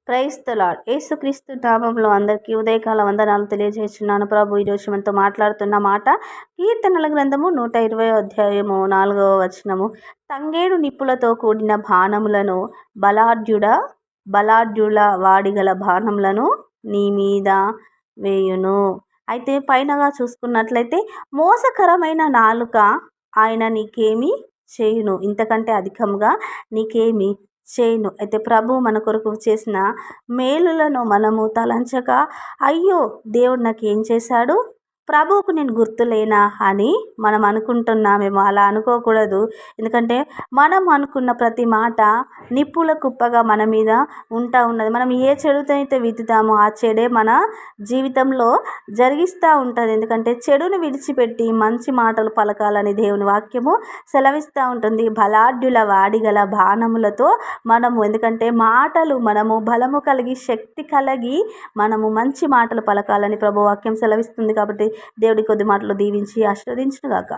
Praise the lord. యేసుక్రీస్తు నామములో అందరికీ ఉదయకాల వందనాలు తెలియజేస్తున్నాను. ప్రభు ఈరోజు మనతో మాట్లాడుతున్న మాట కీర్తనల గ్రంథము 120 అధ్యాయము 4వ వచనము. తంగేడు నిప్పులతో కూడిన బాణములను బలాఢ్యుల వాడిగల బాణములను నీ మీద వేయును. అయితే పైనగా చూసుకున్నట్లయితే మోసకరమైన నాలుక ఆయన నీకేమి చేయును, ఇంతకంటే అధికంగా నీకేమి చేయను. అయితే ప్రభు మన కొరకు చేసిన మేలులను మనము తలంచక, అయ్యో దేవుడు నాకు ఏం చేశాడు, ప్రభువుకు నేను గుర్తులేనా అని మనం అనుకుంటున్నామేమో. అలా అనుకోకూడదు. ఎందుకంటే మనం అనుకున్న ప్రతి మాట నిప్పుల కుప్పగా మన మీద ఉన్నది. మనం ఏ చెడుతో అయితే విత్తుతామో ఆ చెడే మన జీవితంలో జరిగిస్తూ ఉంటుంది. ఎందుకంటే చెడును విడిచిపెట్టి మంచి మాటలు పలకాలని దేవుని వాక్యము సెలవిస్తూ ఉంటుంది. బలాఢ్యుల వాడిగల బాణములతో ఎందుకంటే మాటలు మనము బలము కలిగి శక్తి కలిగి మనము మంచి మాటలు పలకాలని ప్రభు వాక్యం సెలవిస్తుంది. కాబట్టి దేవుడి కొద్ది మాటలు దీవించి ఆశీర్వదించును గాక.